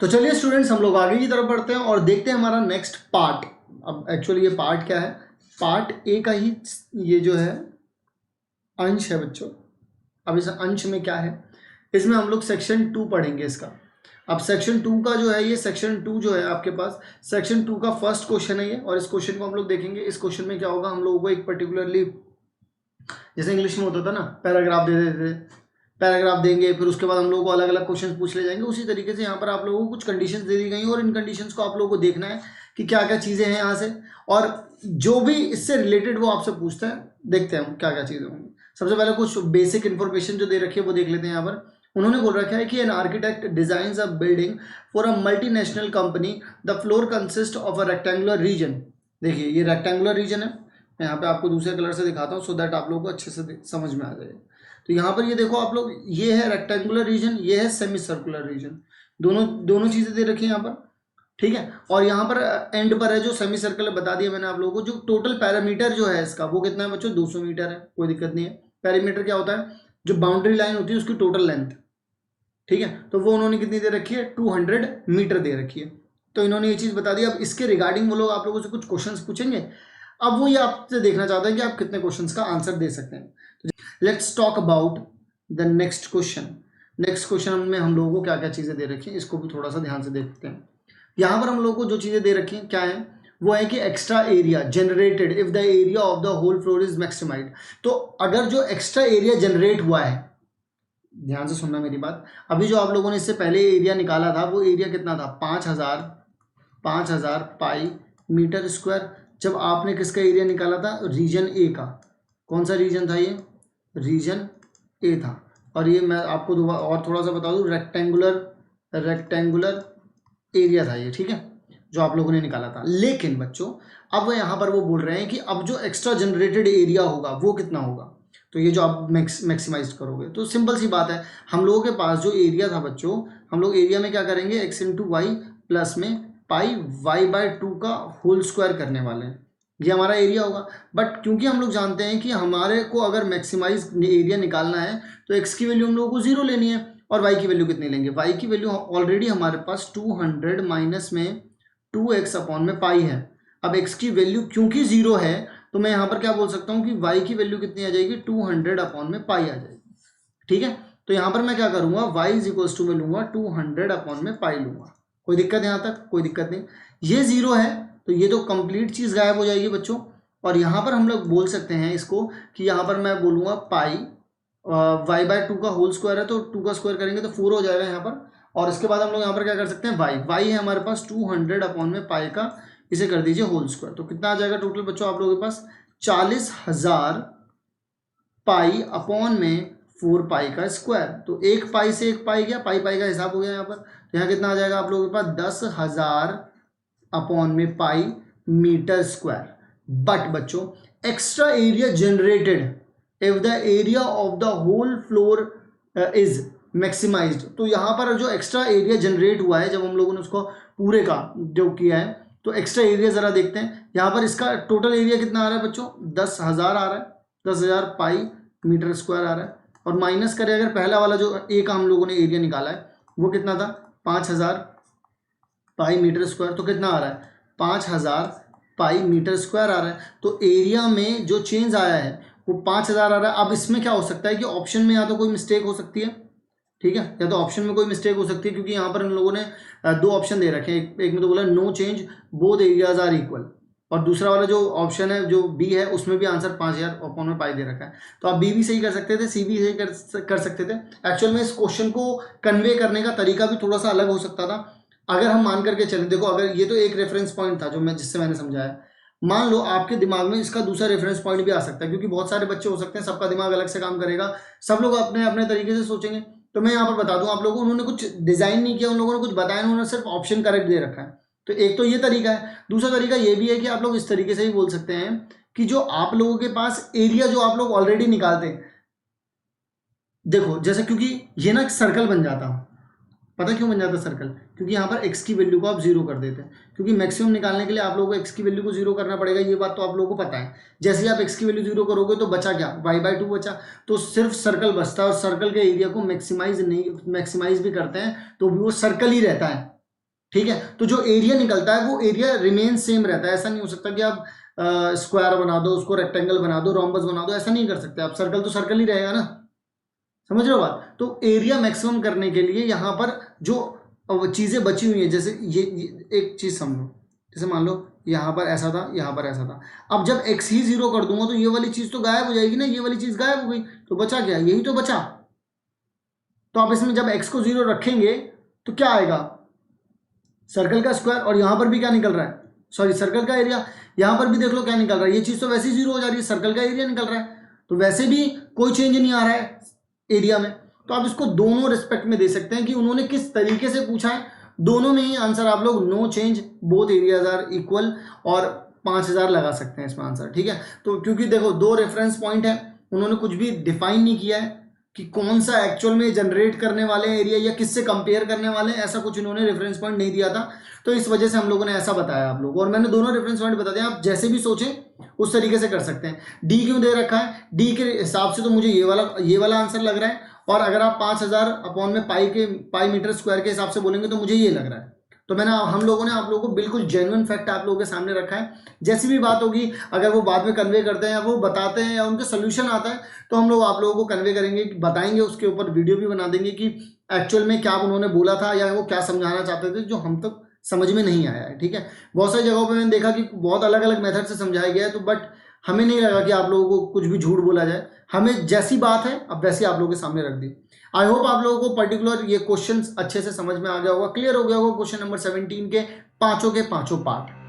तो चलिए स्टूडेंट्स, हम लोग आगे की तरफ बढ़ते हैं और देखते हैं हमारा नेक्स्ट पार्ट। अब एक्चुअली ये पार्ट क्या है, पार्ट ए का ही ये जो है अंश है बच्चों। अब इस अंश में क्या है, इसमें हम लोग सेक्शन 2 पढ़ेंगे इसका। अब सेक्शन 2 का जो है, ये सेक्शन 2 जो है आपके पास, सेक्शन 2 का फर्स्ट क्वेश्चन है ये, और इस क्वेश्चन को हम लोग देखेंगे। इस क्वेश्चन में क्या होगा, हम लोगों को एक पर्टिकुलरली, जैसे इंग्लिश में होता था ना, पैराग्राफ दे देते थे, पैराग्राफ देंगे, फिर उसके बाद हम लोगों को अलग अलग क्वेश्चन पूछ ले जाएंगे। उसी तरीके से यहाँ पर आप लोगों को कुछ कंडीशंस दे दी गई और इन कंडीशंस को आप लोगों को देखना है कि क्या क्या चीज़ें हैं यहाँ से, और जो भी इससे रिलेटेड वो आपसे पूछता है, देखते हैं हम क्या क्या चीज़ें होंगी। सबसे पहले कुछ बेसिक इन्फॉर्मेशन जो दे रखी है वो देख लेते हैं। यहाँ पर उन्होंने बोल रखा है कि an architect designs a building for a multinational company, the floor consist of a rectangular reason. देखिए ये रेक्टेंगुलर रीजन है, मैं यहाँ पे आपको दूसरे कलर से दिखाता हूँ सो दैट आप लोगों को अच्छे से समझ में आ जाए। तो यहाँ पर ये देखो आप लोग, ये है रेक्टेंगुलर रीजन, ये है सेमी सर्कुलर रीजन, दोनों चीजें दे रखी है यहाँ पर, ठीक है। और यहाँ पर एंड पर है जो सेमी सर्कल बता दिया मैंने आप लोगों को। जो टोटल पैरामीटर जो है इसका वो कितना है बच्चों, 200 मीटर है, कोई दिक्कत नहीं है। पैरामीटर क्या होता है, जो बाउंड्री लाइन होती है उसकी टोटल लेंथ, ठीक है। तो वो उन्होंने कितनी दे रखी है, 200 मीटर दे रखी है। तो इन्होंने ये चीज बता दी। अब इसके रिगार्डिंग वो लोग आप लोगों से कुछ क्वेश्चन पूछेंगे। अब वो ये आपसे देखना चाहते हैं कि आप कितने क्वेश्चन का आंसर दे सकते हैं। Let's talk about the next question. Next question में हम लोगों को क्या क्या चीज़ें दे रखी हैं, इसको भी थोड़ा सा ध्यान से देखते हैं। यहाँ पर हम लोगों को जो चीज़ें दे रखी हैं क्या है, वो है कि extra area generated if the area of the whole floor is maximised. तो अगर जो एक्स्ट्रा एरिया जनरेट हुआ है, ध्यान से सुनना मेरी बात, अभी जो आप लोगों ने इससे पहले एरिया निकाला था वो एरिया कितना था, 5000 पाई मीटर स्क्वायर। जब आपने किसका एरिया निकाला था, रीजन ए का, कौन सा रीजन था ये, रीजन ए था। और ये मैं आपको दोबारा और थोड़ा सा बता दूं, रेक्टेंगुलर एरिया था ये, ठीक है, जो आप लोगों ने निकाला था। लेकिन बच्चों अब यहाँ पर वो बोल रहे हैं कि अब जो एक्स्ट्रा जनरेटेड एरिया होगा वो कितना होगा। तो ये जो आप मैक्सिमाइज करोगे, तो सिंपल सी बात है, हम लोगों के पास जो एरिया था बच्चों, हम लोग एरिया में क्या करेंगे, एक्स इंटू वाई प्लस में पाई y/2 का होल स्क्वायर करने वाले हैं, ये हमारा एरिया होगा। बट क्योंकि हम लोग जानते हैं कि हमारे को अगर मैक्सिमाइज एरिया निकालना है तो x की वैल्यू हम लोगों को 0 लेनी है, और y की वैल्यू कितनी लेंगे, y की वैल्यू ऑलरेडी हमारे पास 200 माइनस में 2x अपॉन में पाई है। अब x की वैल्यू क्योंकि 0 है तो मैं यहाँ पर क्या बोल सकता हूँ कि y की वैल्यू कितनी आ जाएगी, 200 अपॉन में पाई आ जाएगी, ठीक है। तो यहाँ पर मैं क्या करूँगा, y इज इक्वल्स टू में लूँगा 200 अपॉन में पाई लूँगा। कोई दिक्कत यहाँ तक, कोई दिक्कत नहीं। ये 0 है तो ये तो कंप्लीट चीज़ गायब हो जाएगी बच्चों। और यहाँ पर हम लोग बोल सकते हैं इसको कि यहाँ पर मैं बोलूँगा पाई y/2 का होल स्क्वायर है, तो 2 का स्क्वायर करेंगे तो 4 हो जाएगा यहाँ पर। और इसके बाद हम लोग यहाँ पर क्या कर सकते हैं, y है हमारे पास 200 अपॉन में पाई का, इसे कर दीजिए होल स्क्वायर। तो कितना आ जाएगा टोटल बच्चों आप लोगों के पास, 40,000 पाई अपॉन में 4 पाई का स्क्वायर। तो एक पाई से एक पाई गया, पाई का हिसाब हो गया यहाँ पर। तो यहाँ कितना आ जाएगा आप लोगों के पास, 10,000 अपॉन में पाई मीटर स्क्वायर। बट बच्चों extra area generated if the area of the whole floor is maximised. तो यहाँ पर जो एक्स्ट्रा एरिया जनरेट हुआ है, जब हम लोगों ने उसको पूरे का जो किया है, तो एक्स्ट्रा एरिया जरा देखते हैं। यहाँ पर इसका टोटल एरिया कितना आ रहा है बच्चों, 10,000 आ रहा है, 10,000 पाई मीटर स्क्वायर आ रहा है। और माइनस करें अगर पहला वाला जो ए का हम लोगों ने एरिया निकाला है वो कितना था, 5,000 पाई मीटर स्क्वायर, तो कितना आ रहा है, 5,000 पाई मीटर स्क्वायर आ रहा है। तो एरिया में जो चेंज आया है वो 5,000 आ रहा है। अब इसमें क्या हो सकता है कि ऑप्शन में या तो कोई मिस्टेक हो सकती है, ठीक है, या तो ऑप्शन में कोई मिस्टेक हो सकती है, क्योंकि यहाँ पर इन लोगों ने 2 ऑप्शन दे रखे हैं। एक में तो बोला no change both areas are equal, और दूसरा वाला जो ऑप्शन है जो बी है उसमें भी आंसर 5,000 अपॉन में पाई दे रखा है। तो आप बी भी सही कर सकते थे, सी भी सही कर सकते थे। एक्चुअल में इस क्वेश्चन को कन्वे करने का तरीका भी थोड़ा सा अलग हो सकता था। अगर हम मान करके चलें, देखो अगर ये तो एक रेफरेंस पॉइंट था जो जिससे मैंने समझाया, मान लो आपके दिमाग में इसका दूसरा रेफरेंस पॉइंट भी आ सकता है, क्योंकि बहुत सारे बच्चे हो सकते हैं, सबका दिमाग अलग से काम करेगा, सब लोग अपने अपने तरीके से सोचेंगे। तो मैं यहाँ पर बता दूं आप लोगों को, उन्होंने कुछ डिजाइन नहीं किया, उन लोगों ने कुछ बताया, उन्होंने सिर्फ ऑप्शन करेक्ट दे रखा है। तो एक तो ये तरीका है। दूसरा तरीका ये भी है कि आप लोग इस तरीके से ही बोल सकते हैं कि जो आप लोगों के पास एरिया जो आप लोग ऑलरेडी निकालते हैं, देखो जैसे, क्योंकि ये ना सर्कल बन जाता, पता क्यों बन जाता सर्कल, क्योंकि यहाँ पर x की वैल्यू को आप 0 कर देते हैं, क्योंकि मैक्सिमम निकालने के लिए आप लोगों को x की वैल्यू को 0 करना पड़ेगा, ये बात तो आप लोगों को पता है। जैसे ही आप x की वैल्यू 0 करोगे तो बचा क्या, y/2 बचा, तो सिर्फ सर्कल बचता है, और सर्कल के एरिया को मैक्सिमाइज भी करते हैं तो भी वो सर्कल ही रहता है, ठीक है। तो जो एरिया निकलता है वो एरिया रिमेन सेम रहता है। ऐसा नहीं हो सकता कि आप स्क्वायर बना दो, उसको रेक्टेंगल बना दो, रोम्बस बना दो, ऐसा नहीं कर सकते आप। सर्कल तो सर्कल ही रहेगा ना, समझ रहे हो बात। तो एरिया मैक्सिमम करने के लिए यहाँ पर जो चीज़ें बची हुई हैं, जैसे ये एक चीज़ समझो, जैसे मान लो यहाँ पर ऐसा था, यहाँ पर ऐसा था। अब जब x ही 0 कर दूंगा तो ये वाली चीज़ तो गायब हो जाएगी ना, ये वाली चीज़ गायब हो गई, तो बचा क्या, यही तो बचा। तो आप इसमें जब x को 0 रखेंगे तो क्या आएगा, सर्कल का स्क्वायर, और यहाँ पर भी क्या निकल रहा है, सॉरी सर्कल का एरिया। यहाँ पर भी देख लो क्या निकल रहा है, ये चीज़ तो वैसे ही 0 हो जा रही है, सर्कल का एरिया निकल रहा है, तो वैसे भी कोई चेंज नहीं आ रहा है एरिया में। तो आप इसको दोनों रिस्पेक्ट में दे सकते हैं कि उन्होंने किस तरीके से पूछा है। दोनों में ही आंसर आप लोग no change both areas are equal और 5000 लगा सकते हैं इसमें आंसर, ठीक है। तो क्योंकि देखो दो रेफरेंस पॉइंट है, उन्होंने कुछ भी डिफाइन नहीं किया है कि कौन सा एक्चुअल में जनरेट करने वाले एरिया या किससे कंपेयर करने वाले हैं, ऐसा कुछ इन्होंने रेफरेंस पॉइंट नहीं दिया था। तो इस वजह से हम लोगों ने ऐसा बताया आप लोग, और मैंने दोनों रेफरेंस पॉइंट बता दिया, आप जैसे भी सोचें उस तरीके से कर सकते हैं। डी क्यों दे रखा है, डी के हिसाब से तो मुझे ये वाला आंसर लग रहा है, और अगर आप 5000 अपॉन में पाई मीटर स्क्वायर के हिसाब से बोलेंगे तो मुझे ये लग रहा है। तो हम लोगों ने आप लोगों को बिल्कुल जेन्युइन फैक्ट आप लोगों के सामने रखा है। जैसी भी बात होगी, अगर वो बाद में कन्वे करते हैं या वो बताते हैं या उनका सोल्यूशन आता है, तो हम लोग आप लोगों को कन्वे करेंगे, बताएंगे, उसके ऊपर वीडियो भी बना देंगे कि एक्चुअल में क्या उन्होंने बोला था या वो क्या समझाना चाहते थे जो हम तक समझ में नहीं आया है, ठीक है। बहुत सारी जगहों पे मैंने देखा कि बहुत अलग अलग मेथड से समझाया गया है, तो बट हमें नहीं लगा कि आप लोगों को कुछ भी झूठ बोला जाए। हमें जैसी बात है अब वैसी आप लोगों के सामने रख दी। आई होप आप लोगों को पर्टिकुलर ये क्वेश्चंस अच्छे से समझ में आ गया होगा, क्लियर हो गया होगा क्वेश्चन नंबर 17 के पांचों पार्ट।